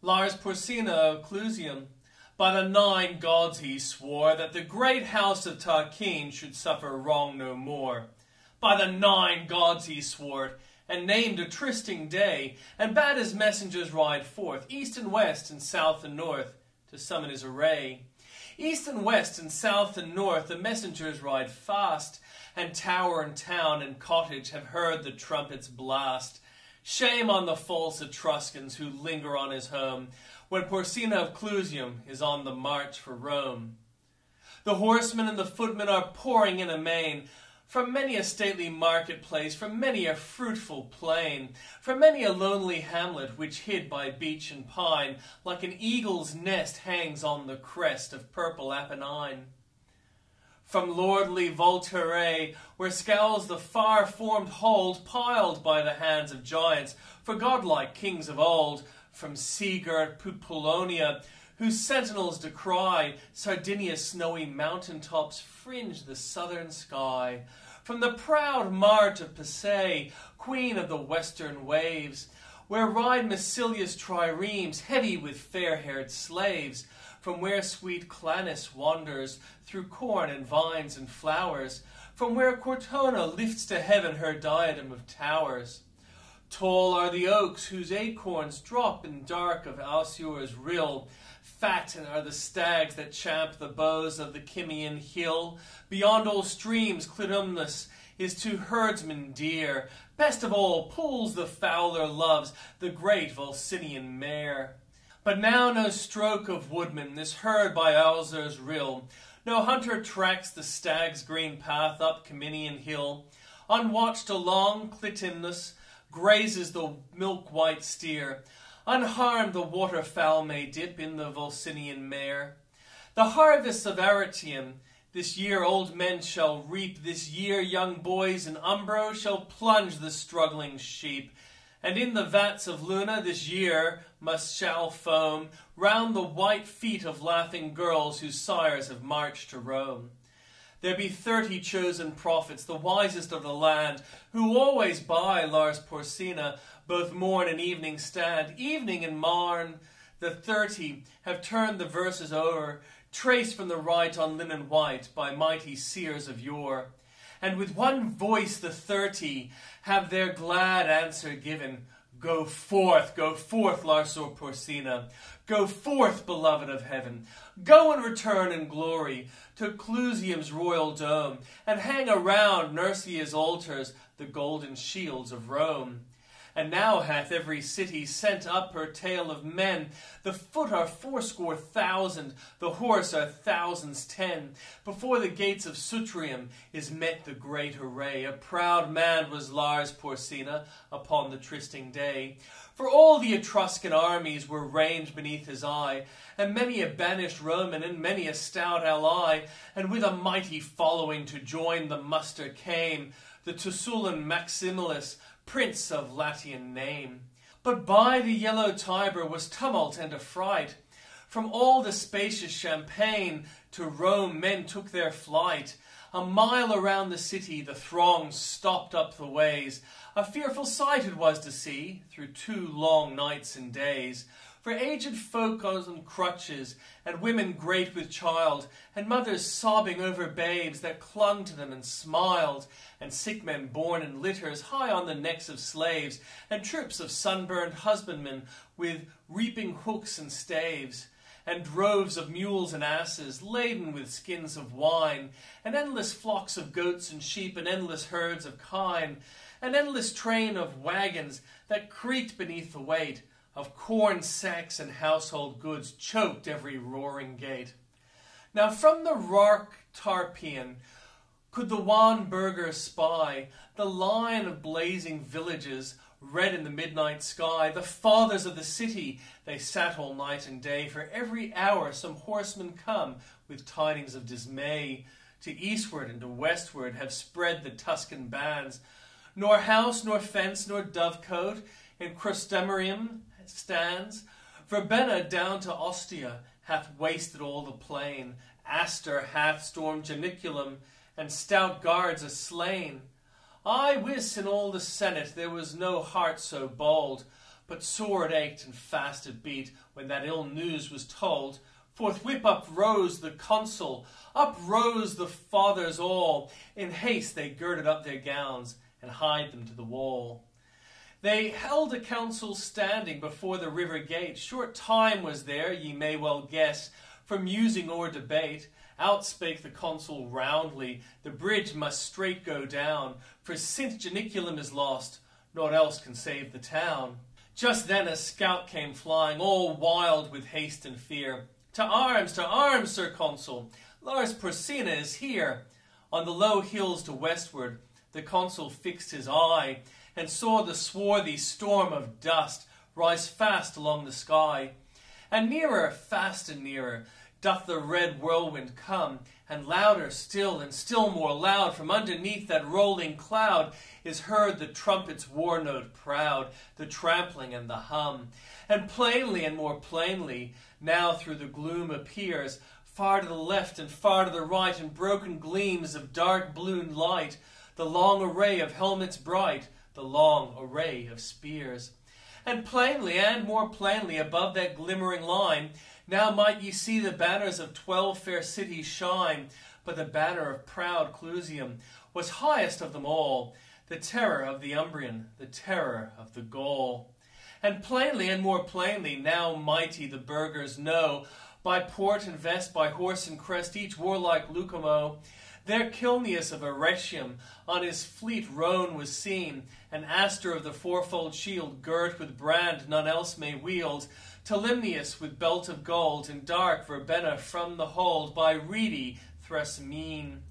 Lars Porsena of Clusium, by the 9 gods he swore that the great house of Tarquin should suffer wrong no more. By the 9 gods he swore it, and named a trysting day, and bade his messengers ride forth, east and west, and south and north, to summon his array. East and west, and south and north, the messengers ride fast, and tower and town and cottage have heard the trumpet's blast. Shame on the false Etruscans who linger on his home, when Porsena of Clusium is on the march for Rome. The horsemen and the footmen are pouring in amain, from many a stately marketplace, from many a fruitful plain, from many a lonely hamlet which hid by beech and pine, like an eagle's nest hangs on the crest of purple Apennine. From lordly Volterrae, where scowls the far-formed hold piled by the hands of giants, for godlike kings of old, from sea-girt Pupulonia, whose sentinels descry Sardinia's snowy mountain-tops fringe the southern sky. From the proud mart of Passay, queen of the western waves, where ride Massilia's triremes heavy with fair-haired slaves, from where sweet Clanis wanders through corn and vines and flowers, from where Cortona lifts to heaven her diadem of towers. Tall are the oaks whose acorns drop in dark of Alcior's rill. Fat are the stags that champ the boughs of the Cimian hill. Beyond all streams Clitumnus is to herdsmen dear. Best of all pools the fowler loves, the great Volsinian mare. But now no stroke of woodman is heard by Alzur's rill. No hunter tracks the stag's green path up Ciminian hill. Unwatched along Clitumnus grazes the milk-white steer. Unharmed the waterfowl may dip in the Volsinian mare. The harvests of Arretium this year old men shall reap. This year young boys in Umbro shall plunge the struggling sheep. And in the vats of Luna this year shall foam round the white feet of laughing girls whose sires have marched to Rome. There be 30 chosen prophets, the wisest of the land, who always by Lars Porsena both morn and evening stand. Evening and morn the 30 have turned the verses o'er, traced from the right on linen white by mighty seers of yore. And with one voice the 30 have their glad answer given. Go forth, Lars Porsena. Go forth, beloved of heaven. Go and return in glory to Clusium's royal dome, and hang around Nursia's altars the golden shields of Rome. And now hath every city sent up her tale of men. The foot are 80,000, the horse are thousands 10. Before the gates of Sutrium is met the great array. A proud man was Lars Porsena upon the trysting day. For all the Etruscan armies were ranged beneath his eye, and many a banished Roman and many a stout ally, and with a mighty following to join the muster came the Tusculan Maximilis, prince of Latian name. But by the yellow Tiber was tumult and affright. From all the spacious Champaign to Rome men took their flight. A mile around the city the throng stopped up the ways. A fearful sight it was to see through 2 long nights and days. For aged folk on crutches, and women great with child, and mothers sobbing over babes that clung to them and smiled, and sick men borne in litters high on the necks of slaves, and troops of sunburned husbandmen with reaping hooks and staves, and droves of mules and asses laden with skins of wine, and endless flocks of goats and sheep, and endless herds of kine, an endless train of wagons that creaked beneath the weight of corn sacks and household goods choked every roaring gate. Now from the Rark Tarpeian could the wan burgher spy the line of blazing villages red in the midnight sky. The fathers of the city, they sat all night and day. For every hour some horsemen come with tidings of dismay. To eastward and to westward have spread the Tuscan bands. Nor house, nor fence, nor dovecote in Crustumerium stands. Verbenna down to Ostia hath wasted all the plain. Astur hath stormed Janiculum, and stout guards are slain. I wis in all the Senate there was no heart so bold, But sore it ached and fast it beat when that ill news was told. Forthwith up rose the consul, up rose the fathers all. In haste they girded up their gowns and hied them to the wall. They held a council standing before the river gate. Short time was there, ye may well guess, for musing or debate. Out spake the consul roundly, the bridge must straight go down, for since Janiculum is lost, naught else can save the town. Just then a scout came flying, all wild with haste and fear. To arms, Sir Consul! Lars Porsena is here. On the low hills to westward, the consul fixed his eye, and saw the swarthy storm of dust rise fast along the sky. And nearer, fast and nearer, doth the red whirlwind come, and louder still, and still more loud, from underneath that rolling cloud is heard the trumpet's war note proud, the trampling and the hum. And plainly and more plainly now through the gloom appears, far to the left and far to the right, in broken gleams of dark blue light, the long array of helmets bright, the long array of spears. And plainly and more plainly above that glimmering line, now might ye see the banners of 12 fair cities shine, but the banner of proud Clusium was highest of them all, the terror of the Umbrian, the terror of the Gaul. And plainly and more plainly now mighty the burghers know, by port and vest, by horse and crest, each warlike Lucumo. There Cilnius of Arretium on his fleet roan was seen, and Astor of the fourfold shield, girt with brand none else may wield, Tolymnius with belt of gold, and dark Verbenna from the hold, by reedy Thrasimene.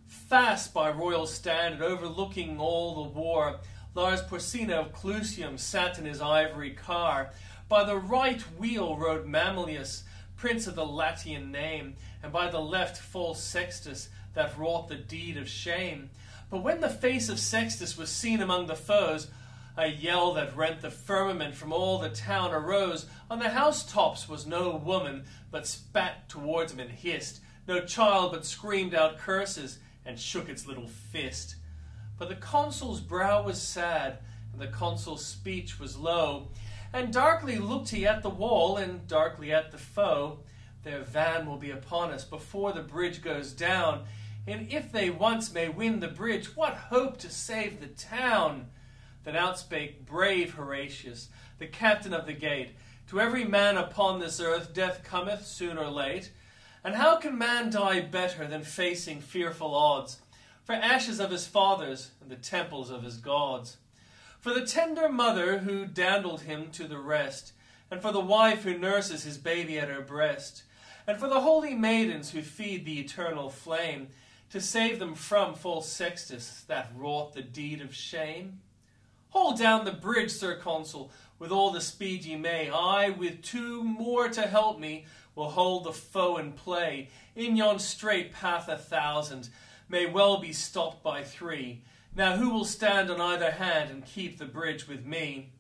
Fast by royal standard, overlooking all the war, Lars Porsena of Clusium sat in his ivory car. By the right wheel rode Mamilius, prince of the Latian name, and by the left full Sextus, that wrought the deed of shame. But when the face of Sextus was seen among the foes, a yell that rent the firmament from all the town arose. On the housetops was no woman, but spat towards him and hissed, no child but screamed out curses, and shook its little fist. But the consul's brow was sad, and the consul's speech was low, and darkly looked he at the wall, and darkly at the foe. Their van will be upon us before the bridge goes down, and if they once may win the bridge, what hope to save the town? Then outspake brave Horatius, the captain of the gate, to every man upon this earth death cometh soon or late, and how can man die better than facing fearful odds, for ashes of his fathers and the temples of his gods? For the tender mother who dandled him to the rest, and for the wife who nurses his baby at her breast, and for the holy maidens who feed the eternal flame, to save them from false Sextus that wrought the deed of shame? Hold down the bridge, Sir Consul, with all the speed ye may. I, with 2 more to help me, will hold the foe in play. In yon straight path 1,000 may well be stopped by 3. Now who will stand on either hand and keep the bridge with me?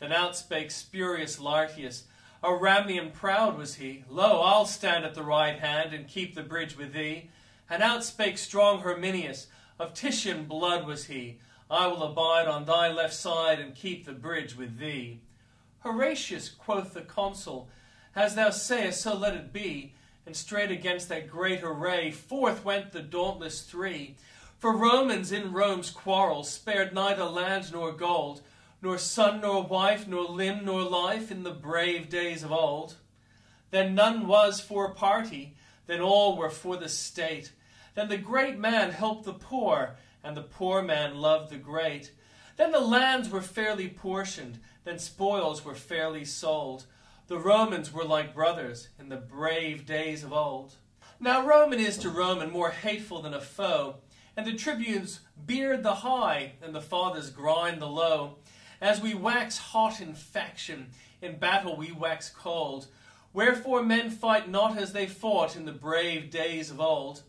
Then outspake spurious Lartius, a Ramnian proud was he. Lo, I'll stand at the right hand and keep the bridge with thee. And outspake strong Herminius, of Titian blood was he. I will abide on thy left side and keep the bridge with thee. Horatius, quoth the consul, as thou sayest, so let it be. And straight against that great array forth went the dauntless 3. For Romans in Rome's quarrel spared neither land nor gold, nor son nor wife, nor limb nor life in the brave days of old. Then none was for party, then all were for the state. Then the great man helped the poor, and the poor man loved the great. Then the lands were fairly portioned, then spoils were fairly sold. The Romans were like brothers in the brave days of old. Now Roman is to Roman more hateful than a foe, and the tribunes beard the high, and the fathers grind the low. As we wax hot in faction, in battle we wax cold. Wherefore men fight not as they fought in the brave days of old.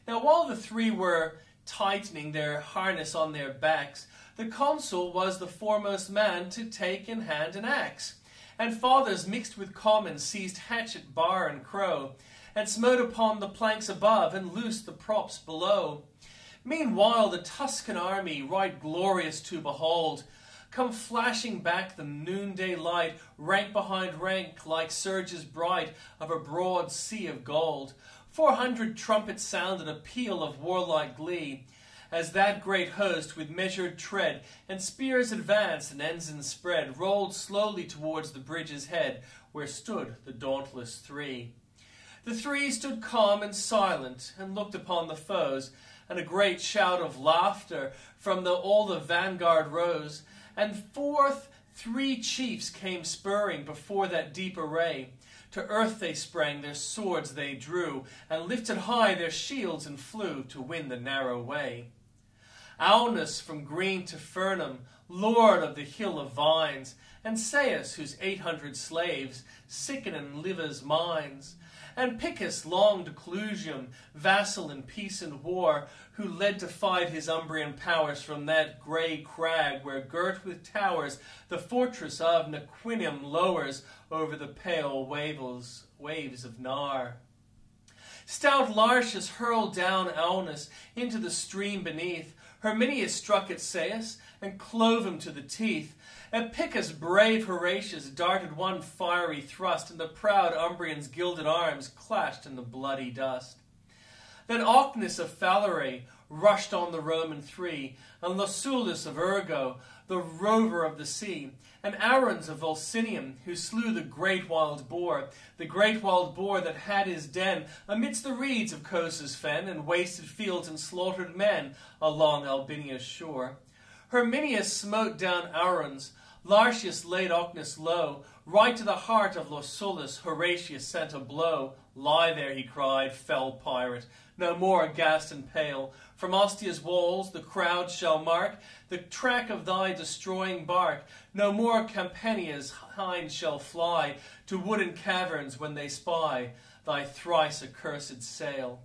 Now while the 3 were tightening their harness on their backs, the consul was the foremost man to take in hand an axe. And fathers mixed with commons seized hatchet, bar, and crow, and smote upon the planks above, and loosed the props below. Meanwhile the Tuscan army, right glorious to behold, come flashing back the noonday light, rank behind rank, like surges bright of a broad sea of gold. 400 trumpets sounded a peal of warlike glee, as that great host, with measured tread, and spears advanced and ensigns spread, rolled slowly towards the bridge's head, where stood the dauntless three. The three stood calm and silent, and looked upon the foes, and a great shout of laughter from all the vanguard rose, and forth 3 chiefs came spurring before that deep array. To earth they sprang, their swords they drew, and lifted high their shields and flew to win the narrow way. Aunus from green to Fernum, lord of the hill of vines, and Seius, whose 800 slaves sicken in Liva's mines, and Picus long to Clusium, vassal in peace and war, who led to fight his Umbrian powers from that grey crag where, girt with towers, the fortress of Nequinium lowers over the pale waves of Nar. Stout Lartius hurled down Aunus into the stream beneath. Herminius struck at Seius and clove him to the teeth. At Picus brave Horatius darted one fiery thrust, and the proud Umbrian's gilded arms clashed in the bloody dust. Then Ocnus of Phalae rushed on the Roman 3, and Lucullus of Urgo, the rover of the sea, and Aruns of Volsinium, who slew the great wild boar that had his den amidst the reeds of Cosa's fen, and wasted fields and slaughtered men along Albinia's shore. Herminius smote down Aruns, Lartius laid Ocnus low, right to the heart of Lucullus Horatius sent a blow. Lie there, he cried, fell pirate, no more aghast and pale. From Ostia's walls the crowd shall mark the track of thy destroying bark. No more Campania's hinds shall fly to wooden caverns when they spy thy thrice accursed sail.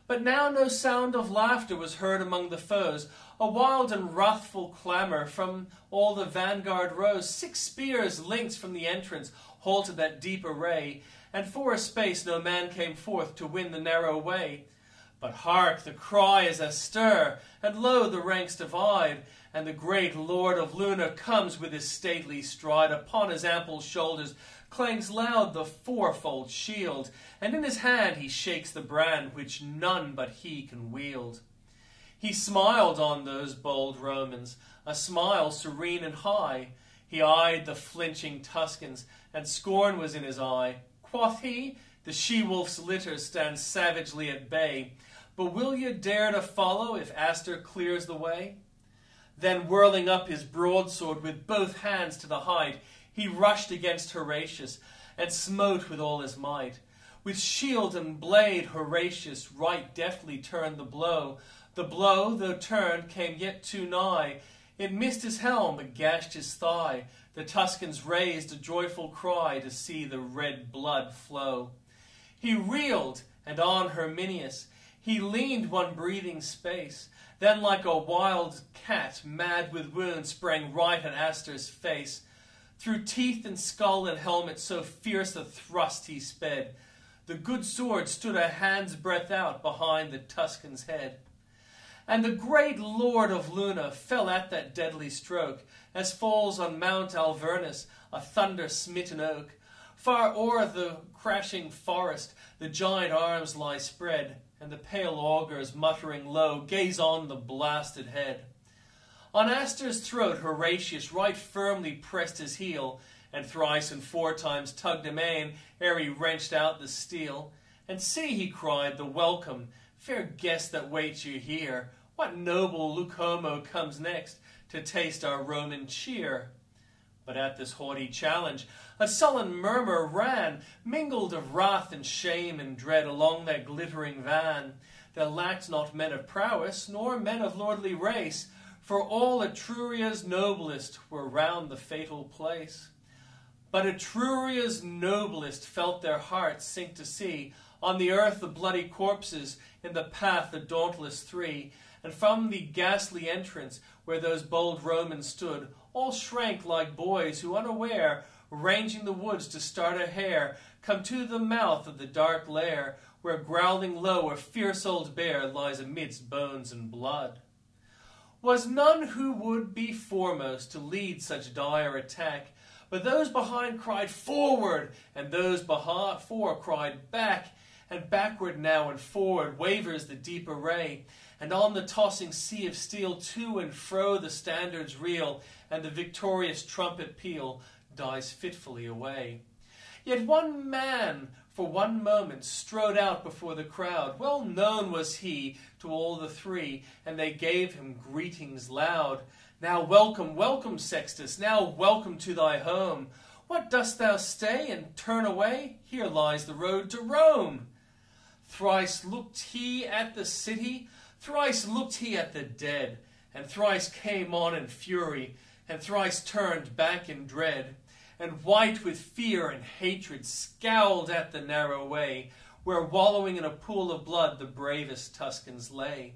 But now no sound of laughter was heard among the foes. A wild and wrathful clamour from all the vanguard rose. 6 spears linked from the entrance halted that deep array, and for a space no man came forth to win the narrow way. But hark, the cry is astir, and lo, the ranks divide, and the great Lord of Luna comes with his stately stride. Upon his ample shoulders clangs loud the fourfold shield, and in his hand he shakes the brand which none but he can wield. He smiled on those bold Romans, a smile serene and high. He eyed the flinching Tuscans, and scorn was in his eye. Quoth he, the she-wolf's litter stands savagely at bay, but will ye dare to follow if Astur clears the way? Then whirling up his broadsword with both hands to the height, he rushed against Horatius, and smote with all his might. With shield and blade Horatius right deftly turned the blow. The blow, though turned, came yet too nigh. It missed his helm, but gashed his thigh. The Tuscans raised a joyful cry to see the red blood flow. He reeled, and on Herminius he leaned one breathing space. Then like a wild cat, mad with wounds, sprang right at Astur's face. Through teeth and skull and helmet so fierce a thrust he sped. The good sword stood a hand's breadth out behind the Tuscan's head. And the great Lord of Luna fell at that deadly stroke, as falls on Mount Alvernus a thunder-smitten oak. Far o'er the crashing forest the giant arms lie spread, and the pale augurs, muttering low, gaze on the blasted head. On Astur's throat Horatius right firmly pressed his heel, and thrice and 4 times tugged amain ere he wrenched out the steel. And see, he cried, the welcome, fair guest that waits you here. What noble Lucomo comes next to taste our Roman cheer? But at this haughty challenge a sullen murmur ran, mingled of wrath and shame and dread, along that glittering van. There lacked not men of prowess, nor men of lordly race, for all Etruria's noblest were round the fatal place. But Etruria's noblest felt their hearts sink to see on the earth the bloody corpses, in the path the dauntless 3, and from the ghastly entrance where those bold Romans stood, all shrank like boys who, unaware, ranging the woods to start a hare, come to the mouth of the dark lair, where growling low a fierce old bear lies amidst bones and blood. Was none who would be foremost to lead such dire attack, but those behind cried forward, and those before cried back, and backward now and forward wavers the deep array, and on the tossing sea of steel to and fro the standards reel, and the victorious trumpet peal dies fitfully away. Yet one man for one moment strode out before the crowd. Well known was he to all the three, and they gave him greetings loud. Now welcome, welcome, Sextus, now welcome to thy home. What dost thou stay and turn away? Here lies the road to Rome. Thrice looked he at the city, thrice looked he at the dead, and thrice came on in fury, and thrice turned back in dread, and white with fear and hatred scowled at the narrow way, where wallowing in a pool of blood the bravest Tuscans lay.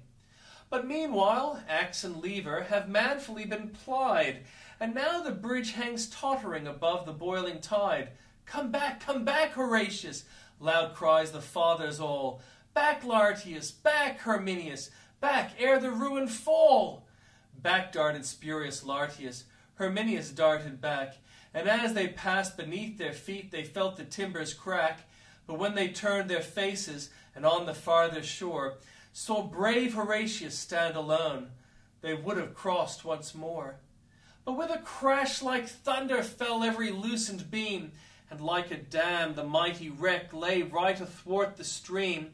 But meanwhile axe and lever have manfully been plied, and now the bridge hangs tottering above the boiling tide. Come back, Horatius! Loud cries the fathers all. Back, Lartius, back, Herminius, back ere the ruin fall! Back darted spurious Lartius, Herminius darted back, and as they passed beneath their feet they felt the timbers crack. But when they turned their faces, and on the farther shore saw brave Horatius stand alone, they would have crossed once more. But with a crash like thunder fell every loosened beam, and like a dam the mighty wreck lay right athwart the stream,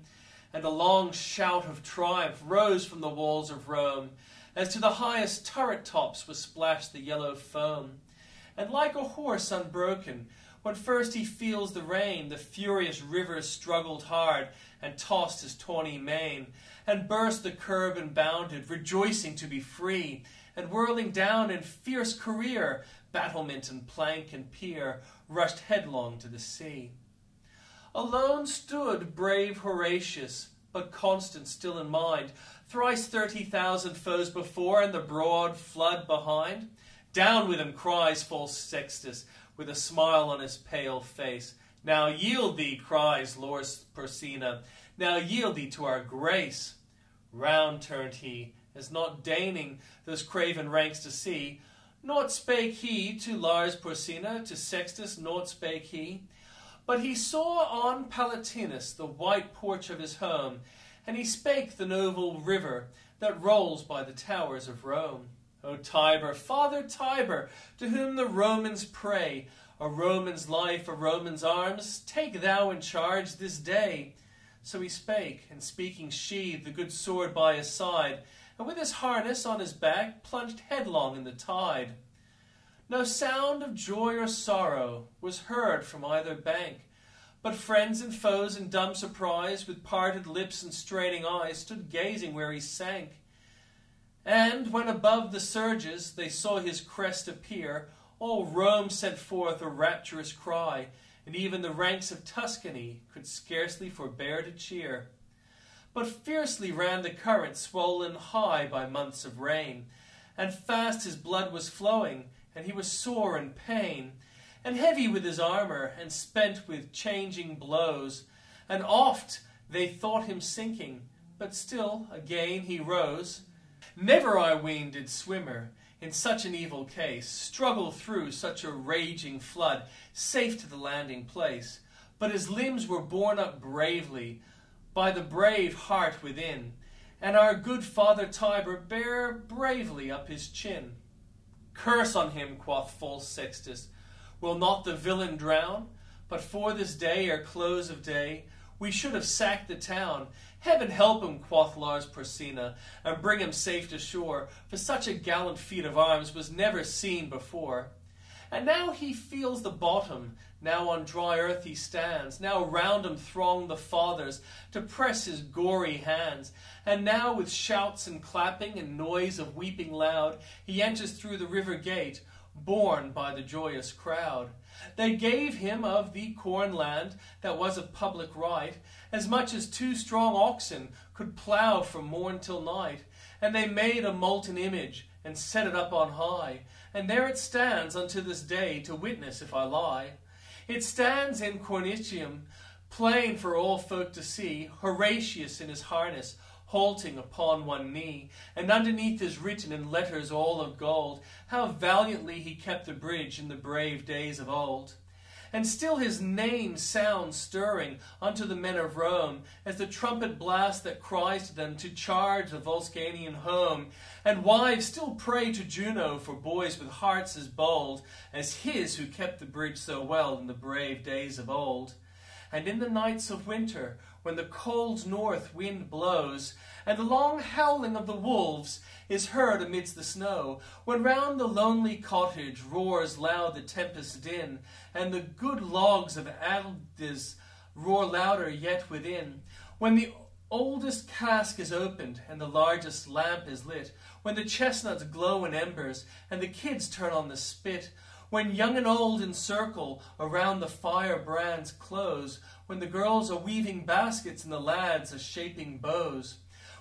and a long shout of triumph rose from the walls of Rome, as to the highest turret tops was splashed the yellow foam. And like a horse unbroken, when first he feels the rein, the furious river struggled hard, and tossed his tawny mane, and burst the curb and bounded, rejoicing to be free, and whirling down in fierce career, battlement and plank and pier, rushed headlong to the sea. Alone stood brave Horatius, but constant still in mind, thrice 30,000 foes before, and the broad flood behind. Down with him, cries false Sextus, with a smile on his pale face. Now yield thee, cries Lord Porsena, now yield thee to our grace. Round turned he, as not deigning those craven ranks to see. Naught spake he to Lars Porsena, to Sextus naught spake he. But he saw on Palatinus the white porch of his home, and he spake the noble river that rolls by the towers of Rome. O Tiber, Father Tiber, to whom the Romans pray, a Roman's life, a Roman's arms, take thou in charge this day. So he spake, and speaking sheathed the good sword by his side, and with his harness on his back plunged headlong in the tide. No sound of joy or sorrow was heard from either bank, but friends and foes in dumb surprise, with parted lips and straining eyes, stood gazing where he sank. And when above the surges they saw his crest appear, all Rome sent forth a rapturous cry, and even the ranks of Tuscany could scarcely forbear to cheer. But fiercely ran the current, swollen high by months of rain, and fast his blood was flowing, and he was sore in pain, and heavy with his armor, and spent with changing blows, and oft they thought him sinking, but still again he rose. Never, I ween, did swimmer, in such an evil case, struggle through such a raging flood, safe to the landing place. But his limbs were borne up bravely by the brave heart within, and our good Father Tiber bare bravely up his chin. Curse on him, quoth false Sextus, will not the villain drown? But for this day, ere close of day, we should have sacked the town. Heaven help him, quoth Lars Porsena, and bring him safe to shore, for such a gallant feat of arms was never seen before. And now he feels the bottom, now on dry earth he stands, now round him throng the fathers to press his gory hands, and now with shouts and clapping and noise of weeping loud, he enters through the river gate, borne by the joyous crowd. They gave him of the corn land that was of public right, as much as 2 strong oxen could plough from morn till night, and they made a molten image, and set it up on high, and there it stands unto this day, to witness if I lie. It stands in Cornicium, plain for all folk to see, Horatius in his harness, halting upon one knee, and underneath is written in letters all of gold, how valiantly he kept the bridge in the brave days of old. And still his name sounds stirring unto the men of Rome, as the trumpet blast that cries to them to charge the Vulcanian home. And wives still pray to Juno for boys with hearts as bold as his who kept the bridge so well in the brave days of old. And in the nights of winter, when the cold north wind blows, and the long howling of the wolves is heard amidst the snow, when round the lonely cottage roars loud the tempest din, and the good logs of Aldes roar louder yet within, when the oldest cask is opened and the largest lamp is lit, when the chestnuts glow in embers and the kids turn on the spit, when young and old encircle around the firebrands close, when the girls are weaving baskets and the lads are shaping bows,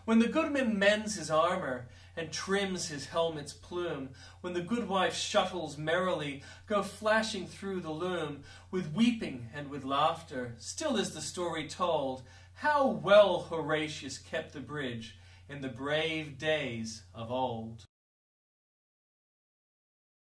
when the goodman mends his armour and trims his helmet's plume, when the goodwife's shuttles merrily go flashing through the loom, with weeping and with laughter, still is the story told, how well Horatius kept the bridge in the brave days of old.